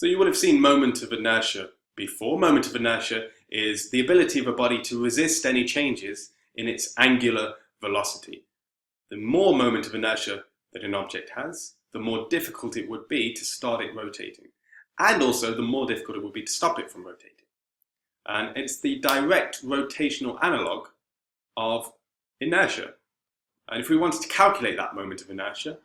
So you would have seen moment of inertia before. Moment of inertia is the ability of a body to resist any changes in its angular velocity. The more moment of inertia that an object has, the more difficult it would be to start it rotating. And also the more difficult it would be to stop it from rotating. And it's the direct rotational analog of inertia. And if we wanted to calculate that moment of inertia,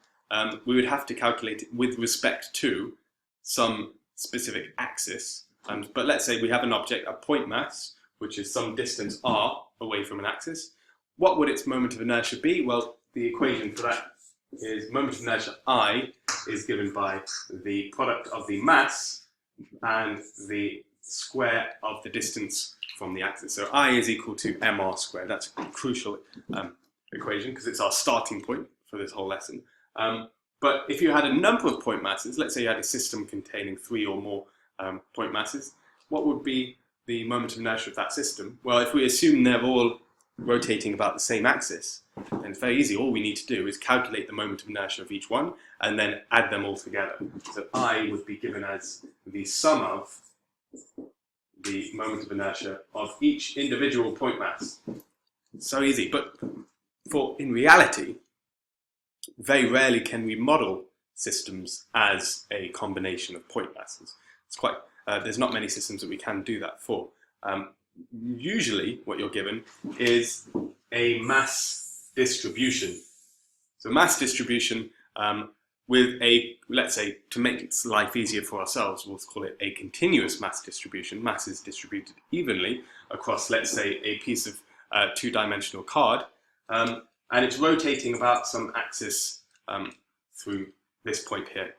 we would have to calculate it with respect to some specific axis. But let's say we have an object, a point mass, which is some distance r away from an axis. What would its moment of inertia be? Well, the equation for that is moment of inertia I is given by the product of the mass and the square of the distance from the axis. So I is equal to mr squared. That's a crucial equation because it's our starting point for this whole lesson. But if you had a number of point masses, let's say you had a system containing 3 or more point masses, what would be the moment of inertia of that system? Well, if we assume they're all rotating about the same axis, then it's very easy. All we need to do is calculate the moment of inertia of each one and then add them all together. So I would be given as the sum of the moment of inertia of each individual point mass. So easy, but in reality, very rarely can we model systems as a combination of point masses. It's quite, there's not many systems that we can do that for. Usually what you're given is a mass distribution. So mass distribution with a, let's say, to make its life easier for ourselves, we'll call it a continuous mass distribution. Mass is distributed evenly across, let's say, a piece of two-dimensional card, and it's rotating about some axis through this point here.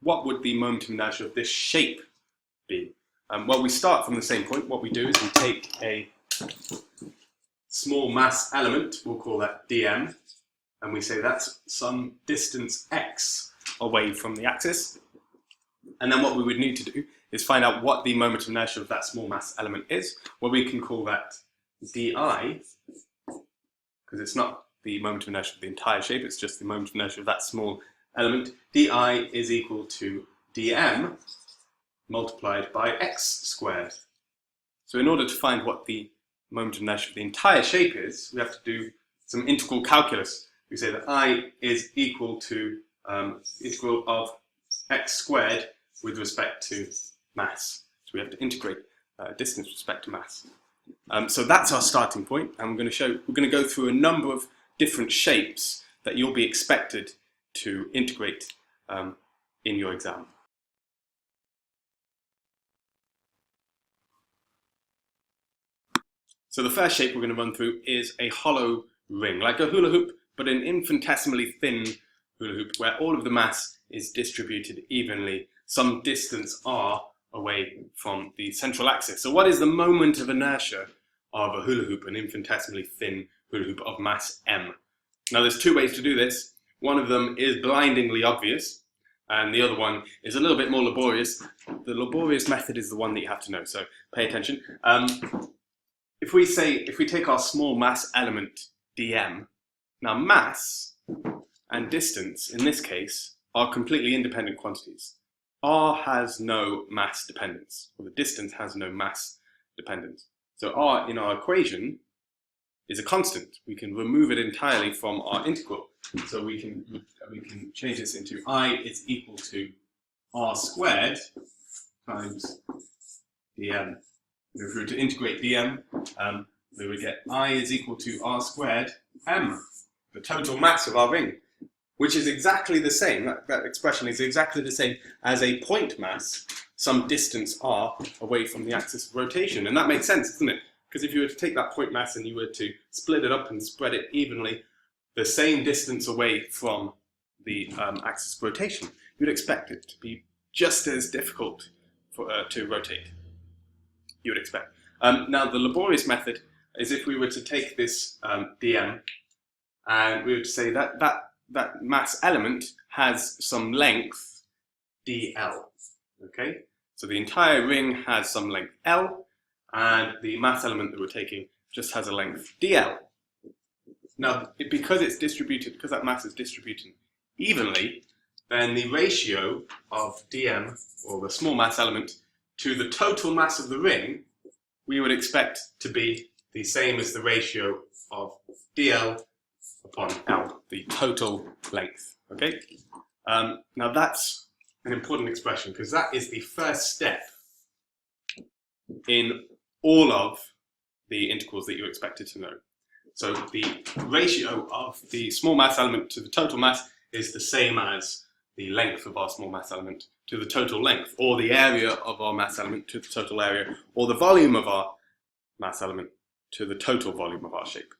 What would the moment of inertia of this shape be? Well, we start from the same point. What we do is we take a small mass element, we'll call that dm, and we say that's some distance x away from the axis. And then what we would need to do is find out what the moment of inertia of that small mass element is. Well, we can call that di, because it's not the moment of inertia of the entire shape, it's just the moment of inertia of that small element. Di is equal to dm multiplied by x squared. So in order to find what the moment of inertia of the entire shape is, we have to do some integral calculus. We say that I is equal to integral of x squared with respect to mass. So we have to integrate distance with respect to mass. So that's our starting point, and we're going to go through a number of different shapes that you'll be expected to integrate in your exam. So the first shape we're going to run through is a hollow ring, like a hula hoop, but an infinitesimally thin hula hoop where all of the mass is distributed evenly, some distance r away from the central axis. So what is the moment of inertia of a hula hoop, an infinitesimally thin hula hoop of mass m? Now there's two ways to do this. One of them is blindingly obvious, and the other one is a little bit more laborious. The laborious method is the one that you have to know, so pay attention. If we take our small mass element dm, now mass and distance in this case are completely independent quantities. R has no mass dependence, or the distance has no mass dependence. So R in our equation is a constant. We can remove it entirely from our integral. So we can change this into I is equal to R squared times dm. If we were to integrate dm, we would get I is equal to R squared m, the total mass of our ring, which is exactly the same, that expression is exactly the same as a point mass, some distance r away from the axis of rotation. And that makes sense, doesn't it? Because if you were to take that point mass and you were to split it up and spread it evenly, the same distance away from the axis of rotation, you'd expect it to be just as difficult to rotate. You would expect. Now the laborious method is if we were to take this dm and we were to say that mass element has some length dl. Okay, so the entire ring has some length l, and the mass element that we're taking just has a length dl. Now, because it's distributed, because that mass is distributed evenly, then the ratio of dm, or the small mass element, to the total mass of the ring, we would expect to be the same as the ratio of dl upon L, the total length. Okay? Now that's an important expression because that is the first step in all of the integrals that you expected to know. So the ratio of the small mass element to the total mass is the same as the length of our small mass element to the total length, or the area of our mass element to the total area, or the volume of our mass element to the total volume of our shape.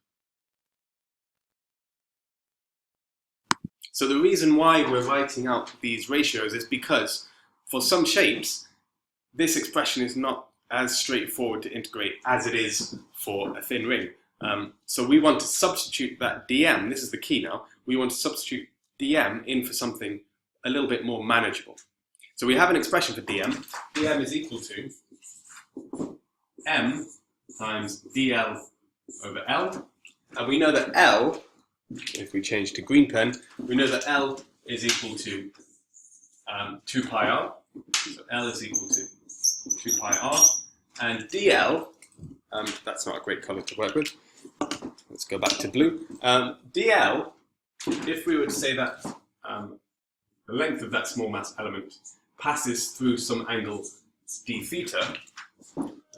So the reason why we're writing out these ratios is because for some shapes, this expression is not as straightforward to integrate as it is for a thin ring. So we want to substitute that dm, this is the key now, we want to substitute dm in for something a little bit more manageable. So we have an expression for dm. dm is equal to m times dl over L. And we know that L, if we change to green pen, we know that L is equal to 2 pi r. So L is equal to 2 pi r. And dl, that's not a great colour to work with. Let's go back to blue. dl, if we were to say that the length of that small mass element passes through some angle d theta,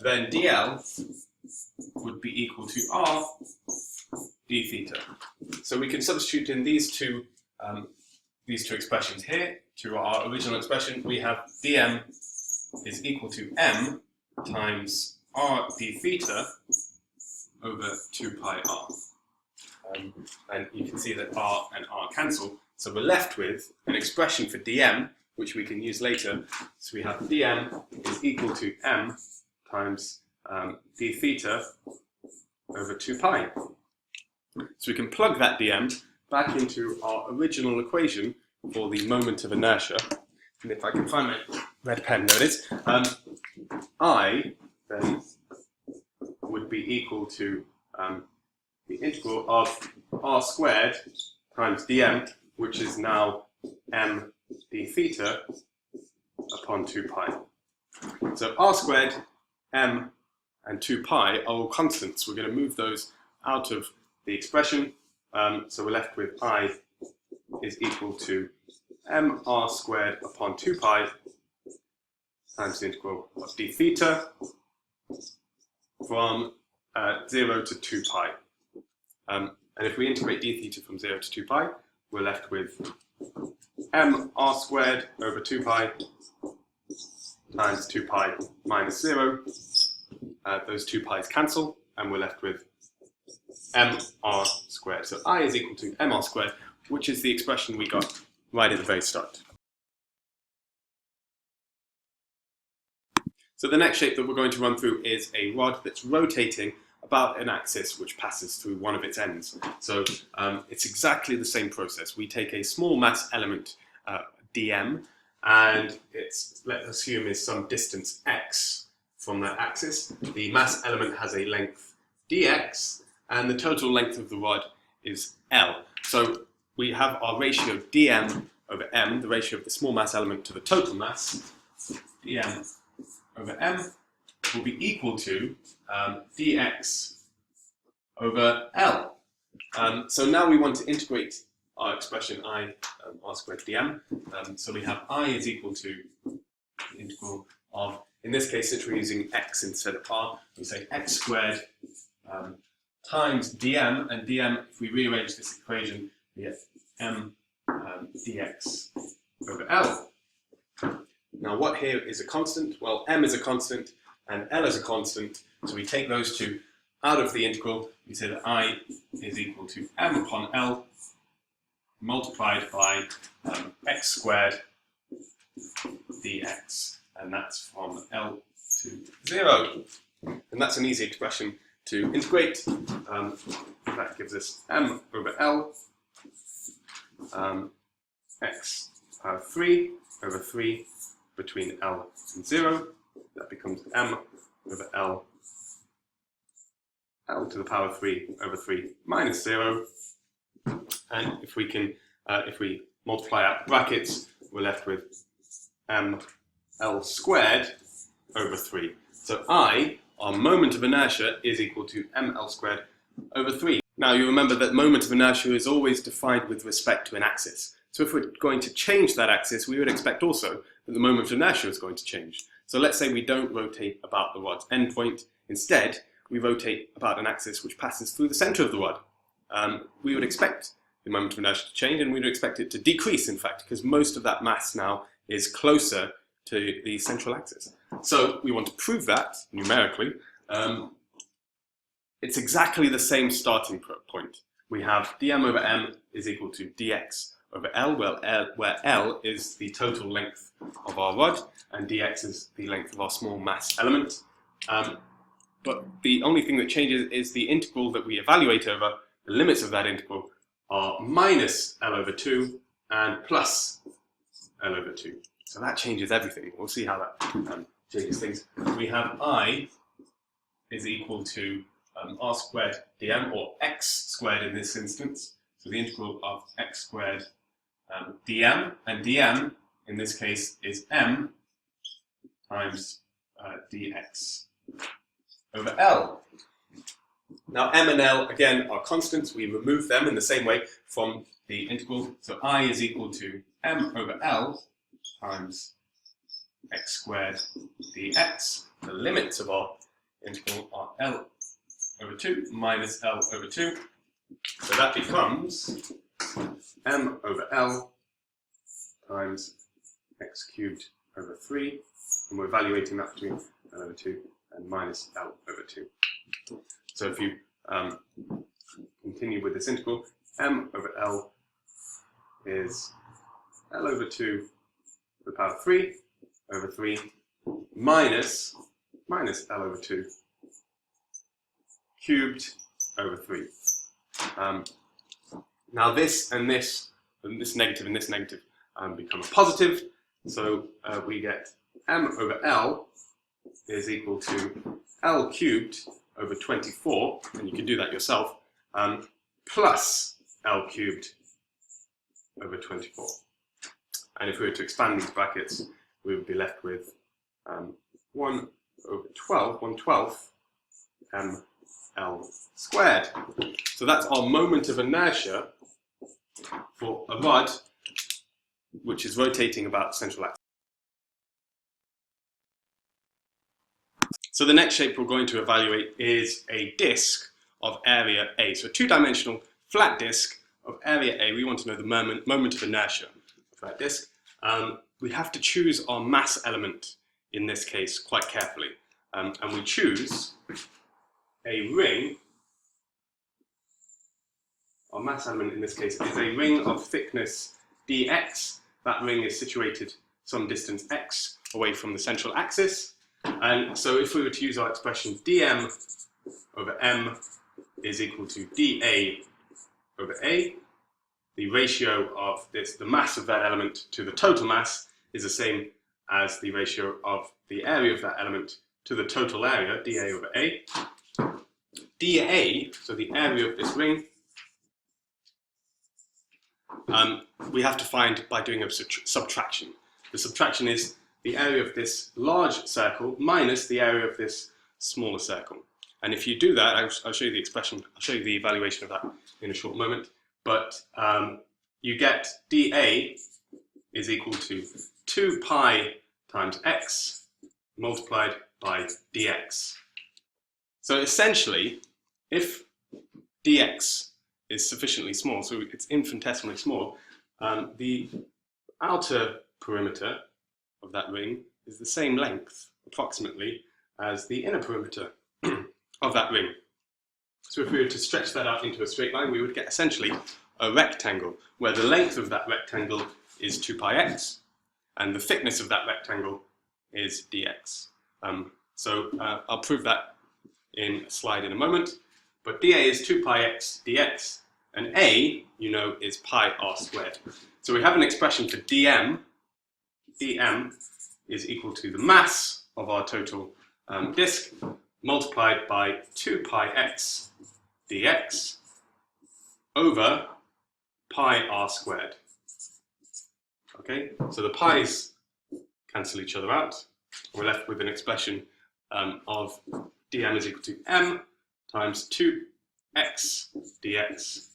then dl would be equal to r d theta. So we can substitute in these two expressions here to our original expression. We have dm is equal to m times r d theta over 2 pi r. And you can see that r and r cancel. So we're left with an expression for dm, which we can use later. So we have dm is equal to m times d theta over 2 pi. So we can plug that dm back into our original equation for the moment of inertia. And if I can find my red pen, there it is. I then would be equal to the integral of r squared times dm, which is now m d theta upon 2 pi. So r squared, m, and 2 pi are all constants. We're going to move those out of the expression. So we're left with I is equal to mr squared upon 2 pi times the integral of d theta from 0 to 2 pi. And if we integrate d theta from 0 to 2 pi, we're left with mr squared over 2 pi times 2 pi minus 0. Those 2 pi's cancel, and we're left with mr squared. So I is equal to mr squared, which is the expression we got right at the very start. So the next shape that we're going to run through is a rod that's rotating about an axis which passes through one of its ends. So it's exactly the same process. We take a small mass element, dm, and let's assume is some distance x from that axis. The mass element has a length dx, and the total length of the rod is L. So we have our ratio dm over m, the ratio of the small mass element to the total mass. dm over m will be equal to dx over L. So now we want to integrate our expression I, r squared dm. So we have I is equal to the integral of, in this case, since we're using x instead of r, we say x squared times dm, and dm, if we rearrange this equation, we get m dx over L. Now what here is a constant? Well, m is a constant and L is a constant, so we take those two out of the integral. We say that I is equal to m upon L multiplied by x squared dx, and that's from L to 0. And that's an easy expression to integrate. That gives us m over L x power 3 over 3 between L and 0. That becomes m over L to the power 3 over 3 minus 0. And if we multiply out brackets, we're left with ml squared over 3. So I, our moment of inertia, is equal to ml squared over 3. Now you remember that moment of inertia is always defined with respect to an axis. So if we're going to change that axis, we would expect also that the moment of inertia is going to change. So let's say we don't rotate about the rod's endpoint. Instead, we rotate about an axis which passes through the center of the rod. We would expect the moment of inertia to change, and we would expect it to decrease, in fact, because most of that mass now is closer to the central axis. So we want to prove that numerically. It's exactly the same starting point. We have dm over m is equal to dx over L, where L is the total length of our rod, and dx is the length of our small mass element. But the only thing that changes is the integral that we evaluate over. The limits of that integral are minus L over 2 and plus L over 2. So that changes everything. We'll see how that changes things. We have I is equal to r squared dm, or x squared in this instance. So the integral of x squared dm, and dm in this case is m times dx over L. Now m and L again are constants. We remove them in the same way from the integral. So I is equal to m over L times x squared dx. The limits of our integral are L over 2 minus L over 2. So that becomes m over L times x cubed over 3. And we're evaluating that between L over 2 and minus L over 2. So if you continue with this integral, m over L is L over 2 to the power 3 over 3 minus L over 2 cubed over 3. Now this and this negative and this negative become a positive, so we get m over L is equal to L cubed over 24, and you can do that yourself, plus L cubed over 24. And if we were to expand these brackets, we would be left with 1 over 12, 1/12 ml squared. So that's our moment of inertia for a rod which is rotating about the central axis. So the next shape we're going to evaluate is a disk of area A. So a two-dimensional flat disk of area A. We want to know the moment of inertia of that disk. We have to choose our mass element in this case quite carefully. And we choose a ring. Our mass element in this case is a ring of thickness dx. That ring is situated some distance x away from the central axis. And so if we were to use our expression dm over m is equal to dA over A, the ratio of the mass of that element to the total mass is the same as the ratio of the area of that element to the total area, dA over A. dA, so the area of this ring, we have to find by doing a subtraction. The subtraction is the area of this large circle minus the area of this smaller circle. And if you do that, I'll show you the expression, I'll show you the evaluation of that in a short moment. But you get dA is equal to 2 pi times x multiplied by dx. So essentially, if dx is sufficiently small, so it's infinitesimally small, the outer perimeter of that ring is the same length, approximately, as the inner perimeter of that ring. So if we were to stretch that out into a straight line, we would get essentially a rectangle, where the length of that rectangle is 2 pi x, and the thickness of that rectangle is dx. I'll prove that in a slide in a moment, but dA is 2 pi x dx, and A, you know, is pi r squared. So we have an expression for dm. dm is equal to the mass of our total disk multiplied by 2 pi x dx over pi r squared. Okay, so the pi's cancel each other out. We're left with an expression of dm is equal to m times 2x dx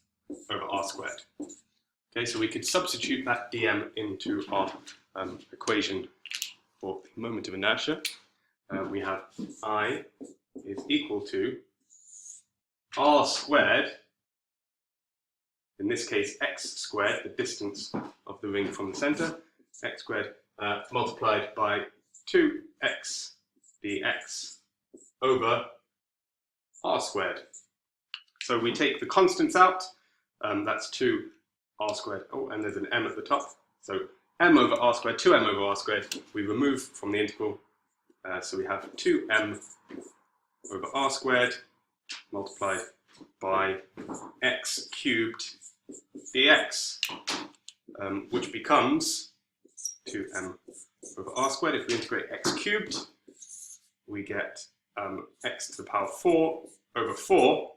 over r squared. Okay, so we could substitute that dm into our equation for the moment of inertia. We have I is equal to r squared, in this case x squared, the distance of the ring from the centre, x squared multiplied by 2x dx over r squared. So we take the constants out, that's 2 r squared, oh, and there's an m at the top, so m over r squared, 2m over r squared, we remove from the integral, so we have 2m over r squared multiplied by x cubed dx, which becomes 2m over r squared. If we integrate x cubed, we get x to the power 4 over 4.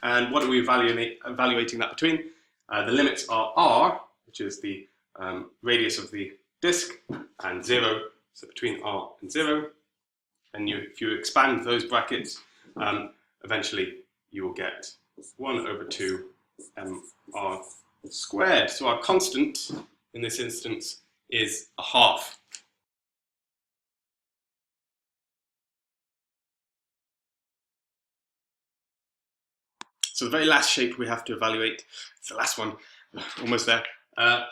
And what are we evaluating that between? The limits are r, which is the radius of the disk, and 0, so between r and 0. And if you expand those brackets, eventually you will get 1 over 2 mr squared. So our constant in this instance is a half. So the very last shape we have to evaluate, it's the last one, almost there,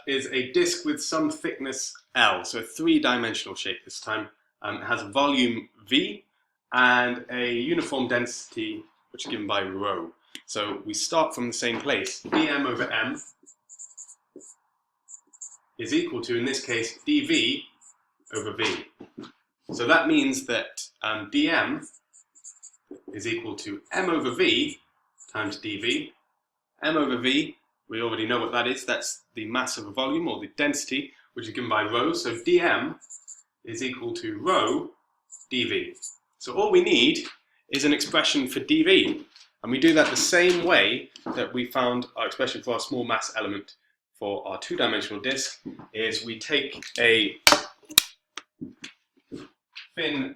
is a disk with some thickness L, so a three-dimensional shape this time. It has a volume V and a uniform density which is given by rho. So we start from the same place. dm over m is equal to, in this case, dv over v. So that means that dm is equal to m over v times dv. M over v, we already know what that is. That's the mass of a volume, or the density, which is given by rho. So dm is equal to rho dv. So all we need is an expression for dv. And we do that the same way that we found our expression for our small mass element for our two-dimensional disk, is we take a thin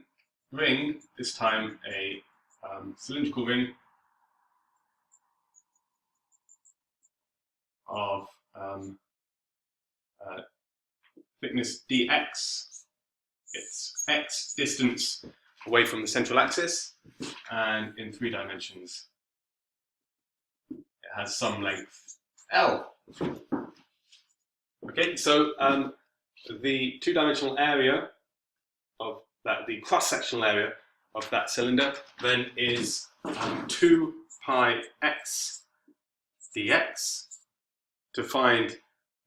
ring, this time a cylindrical ring of thickness dx. It's x distance away from the central axis, and in 3 dimensions it has some length L. Okay, so the two-dimensional area of that, the cross-sectional area of that cylinder, then is 2 pi x dx. To find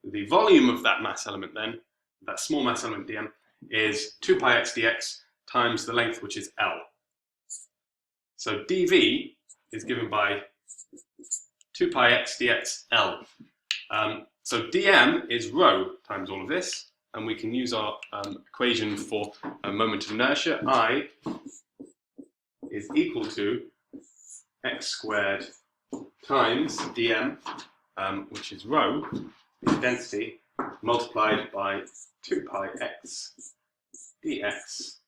the volume of that mass element, then, that small mass element dm, is 2 pi x dx times the length, which is L. So dv is given by 2 pi x dx L. So dm is rho times all of this, and we can use our equation for a moment of inertia. I is equal to x squared times dm, which is rho, the density, multiplied by 2 pi x dx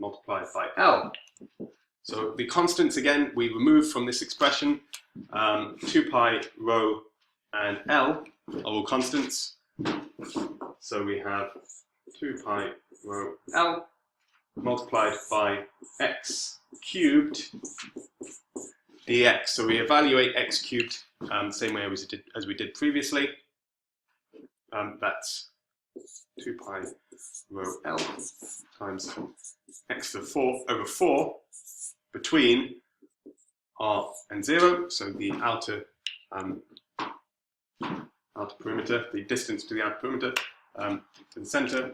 multiplied by L. So the constants, again, we remove from this expression. 2 pi rho and L are all constants. So we have 2 pi rho L multiplied by x cubed dx. So we evaluate x cubed the same way as we did previously. That's 2 pi rho L times x to the 4 over 4 between r and 0, so the outer perimeter, the distance to the outer perimeter, to the centre.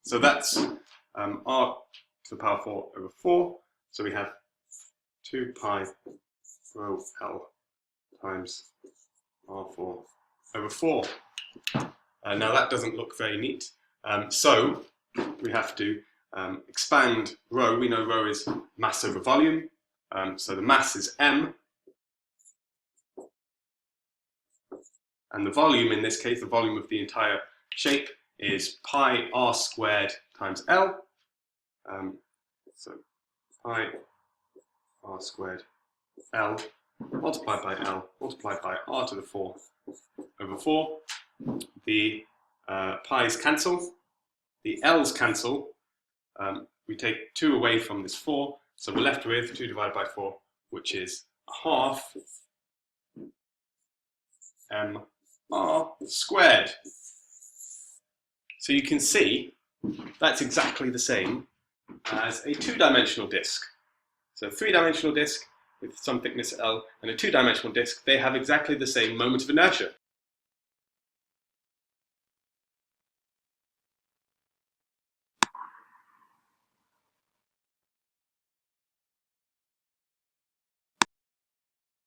So that's r to the power 4 over 4, so we have 2 pi rho L times r4 over 4. Now that doesn't look very neat, so we have to expand rho. We know rho is mass over volume, so the mass is m, And the volume, in this case, the volume of the entire shape is pi r squared times L. So pi r squared L multiplied by L multiplied by r to the 4th over 4. The pi's cancel, the L's cancel. We take 2 away from this 4, so we're left with 2 divided by 4, which is a half mr squared. So you can see that's exactly the same as a 2-dimensional disk. So a 3-dimensional disk with some thickness L and a 2-dimensional disk, they have exactly the same moment of inertia.